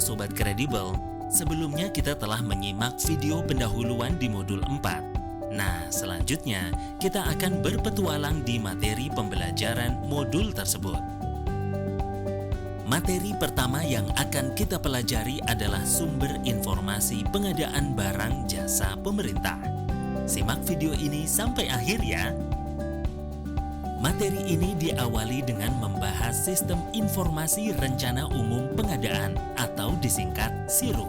Sobat Kredibel, sebelumnya kita telah menyimak video pendahuluan di modul 4. Nah, selanjutnya kita akan berpetualang di materi pembelajaran modul tersebut. Materi pertama yang akan kita pelajari adalah sumber informasi pengadaan barang jasa pemerintah. Simak video ini sampai akhir ya. Materi ini diawali dengan membahas Sistem Informasi Rencana Umum Pengadaan atau disingkat SIRUP.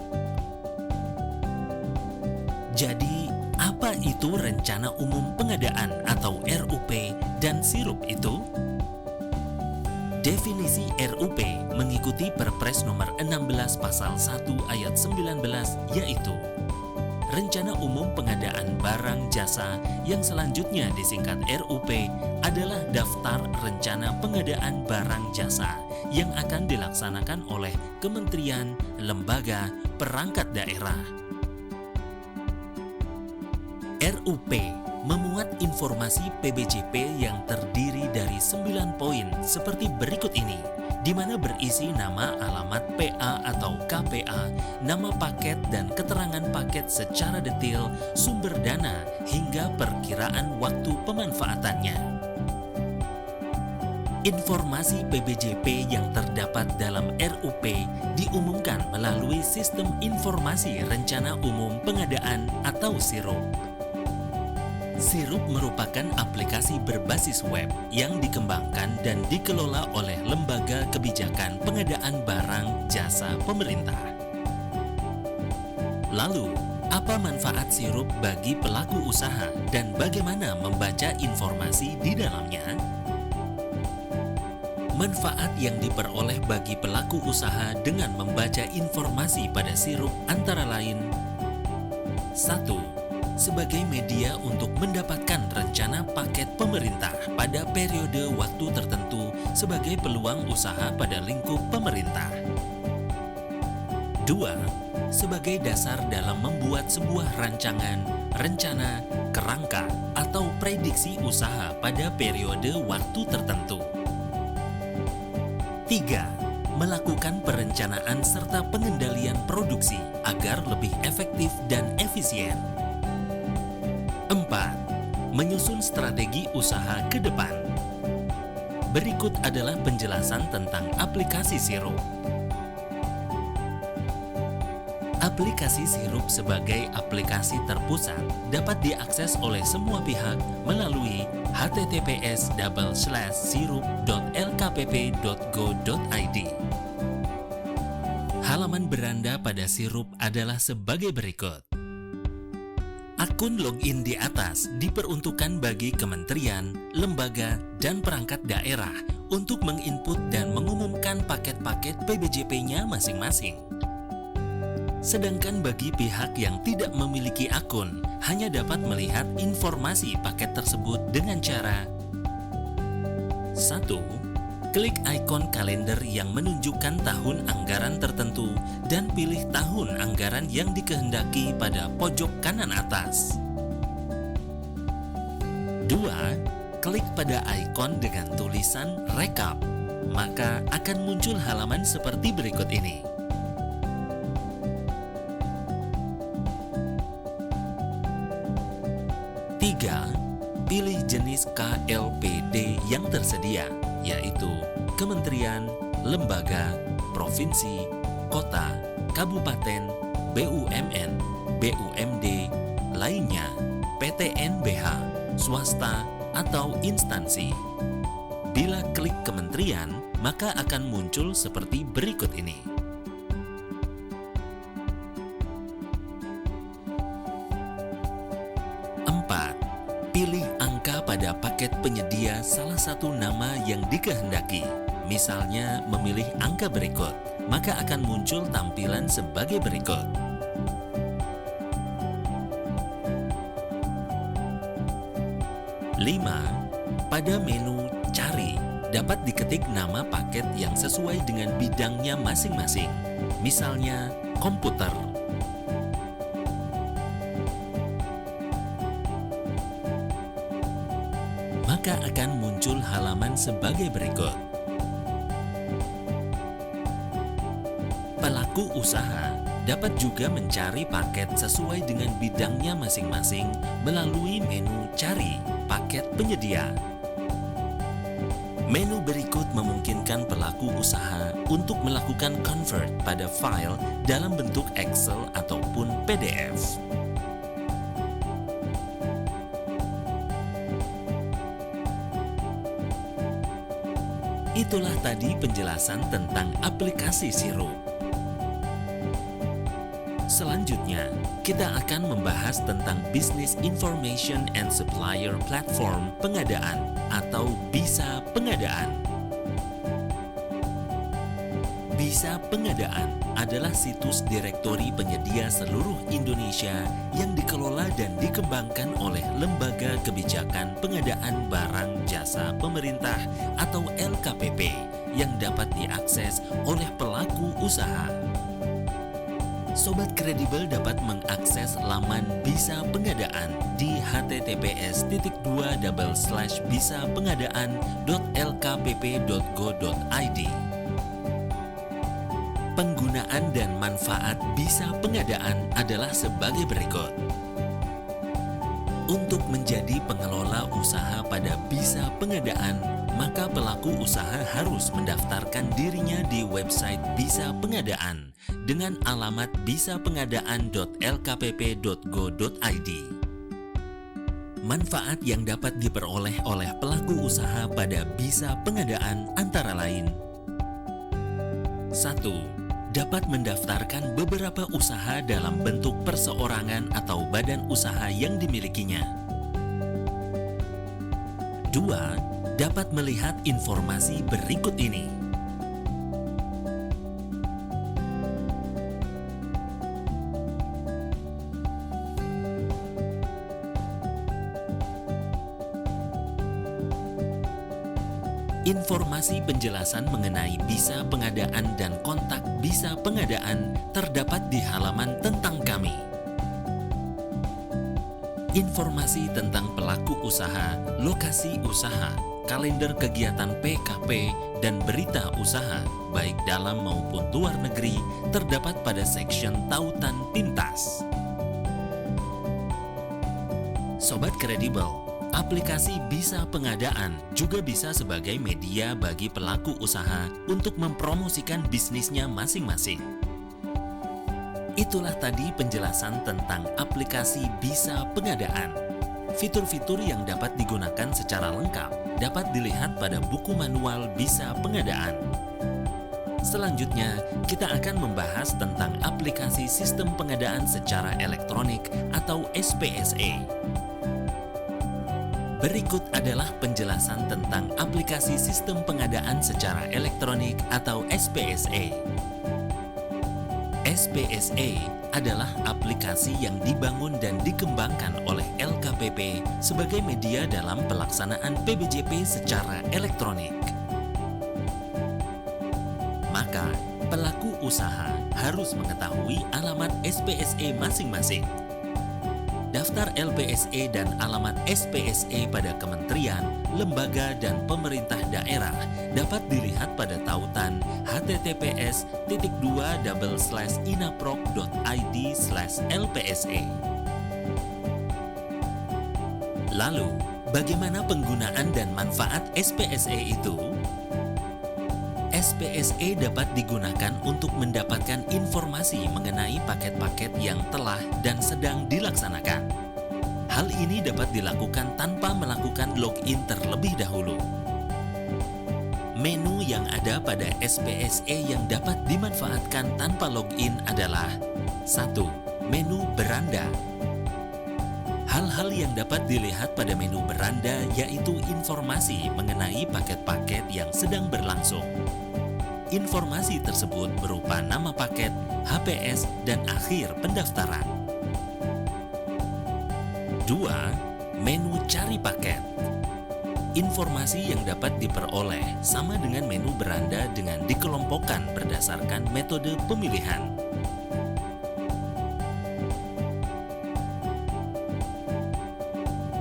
Jadi, apa itu Rencana Umum Pengadaan atau RUP dan SIRUP itu? Definisi RUP mengikuti Perpres nomor 16 pasal 1 ayat 19 yaitu Rencana Umum Pengadaan Barang Jasa yang selanjutnya disingkat RUP adalah daftar rencana pengadaan barang jasa yang akan dilaksanakan oleh kementerian, lembaga, perangkat daerah. RUP memuat informasi PBJP yang terdiri dari 9 poin seperti berikut ini, di mana berisi nama alamat PA atau KPA, nama paket dan keterangan paket secara detail, sumber dana, hingga perkiraan waktu pemanfaatannya. Informasi PBJP yang terdapat dalam RUP diumumkan melalui Sistem Informasi Rencana Umum Pengadaan atau SIRUP. SIRUP merupakan aplikasi berbasis web yang dikembangkan dan dikelola oleh Lembaga Kebijakan Pengadaan Barang Jasa Pemerintah. Lalu, apa manfaat SIRUP bagi pelaku usaha dan bagaimana membaca informasi di dalamnya? Manfaat yang diperoleh bagi pelaku usaha dengan membaca informasi pada SIRUP antara lain: 1. Sebagai media untuk mendapatkan rencana paket pemerintah pada periode waktu tertentu sebagai peluang usaha pada lingkup pemerintah. 2. Sebagai dasar dalam membuat sebuah rancangan, rencana, kerangka, atau prediksi usaha pada periode waktu tertentu. 3. Melakukan perencanaan serta pengendalian produksi agar lebih efektif dan efisien. 4. Menyusun strategi usaha ke depan. Berikut adalah penjelasan tentang aplikasi SIRUP. Aplikasi SIRUP sebagai aplikasi terpusat dapat diakses oleh semua pihak melalui https://sirup.lkpp.go.id. Halaman beranda pada SIRUP adalah sebagai berikut. Akun login di atas diperuntukkan bagi kementerian, lembaga, dan perangkat daerah untuk menginput dan mengumumkan paket-paket PBJP-nya masing-masing. Sedangkan bagi pihak yang tidak memiliki akun, hanya dapat melihat informasi paket tersebut dengan cara 1. Klik ikon kalender yang menunjukkan tahun anggaran tertentu dan pilih tahun anggaran yang dikehendaki pada pojok kanan atas. 2. Klik pada ikon dengan tulisan rekap, maka akan muncul halaman seperti berikut ini. 3. Pilih jenis KLPD yang tersedia, yaitu kementerian, lembaga, provinsi, kota, kabupaten, BUMN, BUMD, lainnya, PTNBH, swasta, atau instansi. Bila klik kementerian, maka akan muncul seperti berikut ini. Pilih angka pada paket penyedia salah satu nama yang dikehendaki. Misalnya memilih angka berikut, maka akan muncul tampilan sebagai berikut. 5. Pada menu Cari, dapat diketik nama paket yang sesuai dengan bidangnya masing-masing. Misalnya, komputer. Maka akan muncul halaman sebagai berikut. Pelaku Pelaku usaha dapat juga mencari paket sesuai dengan bidangnya masing-masing melalui menu Cari Paket Penyedia. Menu berikut memungkinkan pelaku usaha untuk melakukan convert pada file dalam bentuk Excel ataupun PDF. Itulah tadi penjelasan tentang aplikasi Sirup. Selanjutnya, kita akan membahas tentang Business Information and Supplier Platform Pengadaan atau BISA Pengadaan. BISA Pengadaan adalah situs direktori penyedia seluruh Indonesia yang dikelola dan dikembangkan oleh Lembaga Kebijakan Pengadaan Barang Jasa Pemerintah atau LKPP yang dapat diakses oleh pelaku usaha. Sobat Kredibel dapat mengakses laman BISA Pengadaan di https://bisapengadaan.lkpp.go.id. Penggunaan dan manfaat BISA Pengadaan adalah sebagai berikut. Untuk menjadi pengelola usaha pada BISA Pengadaan, maka pelaku usaha harus mendaftarkan dirinya di website BISA Pengadaan dengan alamat bisapengadaan.lkpp.go.id. Manfaat yang dapat diperoleh oleh pelaku usaha pada BISA Pengadaan antara lain: 1. Dapat mendaftarkan beberapa usaha dalam bentuk perseorangan atau badan usaha yang dimilikinya. 2. Dapat melihat informasi berikut ini. Informasi penjelasan mengenai BISA Pengadaan dan kontak BISA Pengadaan terdapat di halaman tentang kami. Informasi tentang pelaku usaha, lokasi usaha, kalender kegiatan PKP, dan berita usaha, baik dalam maupun luar negeri, terdapat pada section Tautan Pintas. Sobat Kredibel, aplikasi BISA Pengadaan juga bisa sebagai media bagi pelaku usaha untuk mempromosikan bisnisnya masing-masing. Itulah tadi penjelasan tentang aplikasi BISA Pengadaan. Fitur-fitur yang dapat digunakan secara lengkap dapat dilihat pada buku manual BISA Pengadaan. Selanjutnya, kita akan membahas tentang aplikasi Sistem Pengadaan Secara Elektronik atau SPSE. Berikut adalah penjelasan tentang aplikasi Sistem Pengadaan Secara Elektronik atau SPSE. SPSE adalah aplikasi yang dibangun dan dikembangkan oleh LKPP sebagai media dalam pelaksanaan PBJP secara elektronik. Maka, pelaku usaha harus mengetahui alamat SPSE masing-masing. Daftar LPSE dan alamat SPSE pada kementerian, lembaga, dan pemerintah daerah dapat dilihat pada tautan https://inaprok.id/lpse. Lalu, bagaimana penggunaan dan manfaat SPSE itu? SPSE dapat digunakan untuk mendapatkan informasi mengenai paket-paket yang telah dan sedang dilaksanakan. Hal ini dapat dilakukan tanpa melakukan login terlebih dahulu. Menu yang ada pada SPSE yang dapat dimanfaatkan tanpa login adalah 1. Menu beranda. Hal-hal yang dapat dilihat pada menu beranda yaitu informasi mengenai paket-paket yang sedang berlangsung. Informasi tersebut berupa nama paket, HPS, dan akhir pendaftaran. 2. Menu cari paket. Informasi yang dapat diperoleh sama dengan menu beranda dengan dikelompokkan berdasarkan metode pemilihan.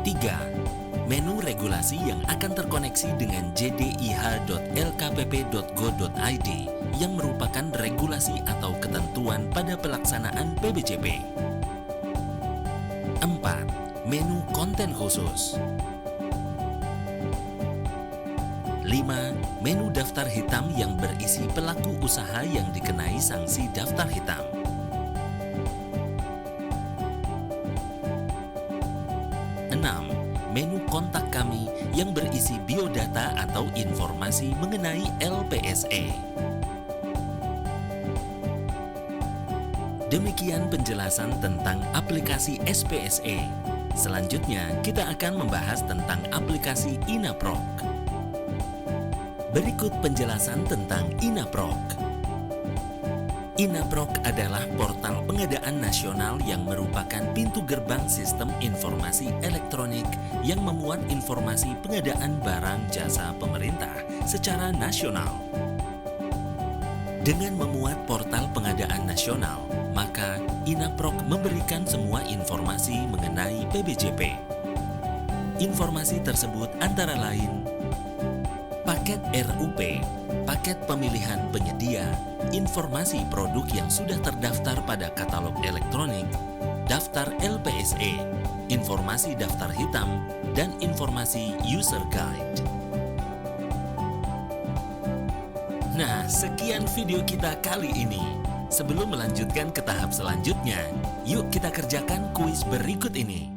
3. menu regulasi yang akan terkoneksi dengan jdih.lkpp.go.id yang merupakan regulasi atau ketentuan pada pelaksanaan PBJP. 4. Menu konten khusus. 5. Menu daftar hitam yang berisi pelaku usaha yang dikenai sanksi daftar hitam. 6. Menu kontak kami yang berisi biodata atau informasi mengenai LPSE. Demikian penjelasan tentang aplikasi SPSE. Selanjutnya, kita akan membahas tentang aplikasi INAPROK. Berikut penjelasan tentang INAPROK. INAPROK adalah portal pengadaan nasional yang merupakan pintu gerbang sistem informasi elektronik yang memuat informasi pengadaan barang jasa pemerintah secara nasional. Dengan memuat portal pengadaan nasional, maka INAPROK memberikan semua informasi mengenai PBJP. Informasi tersebut antara lain paket RUP, paket pemilihan penyedia, informasi produk yang sudah terdaftar pada katalog elektronik, daftar LPSE, informasi daftar hitam, dan informasi user guide. Nah, sekian video kita kali ini. Sebelum melanjutkan ke tahap selanjutnya, yuk kita kerjakan kuis berikut ini.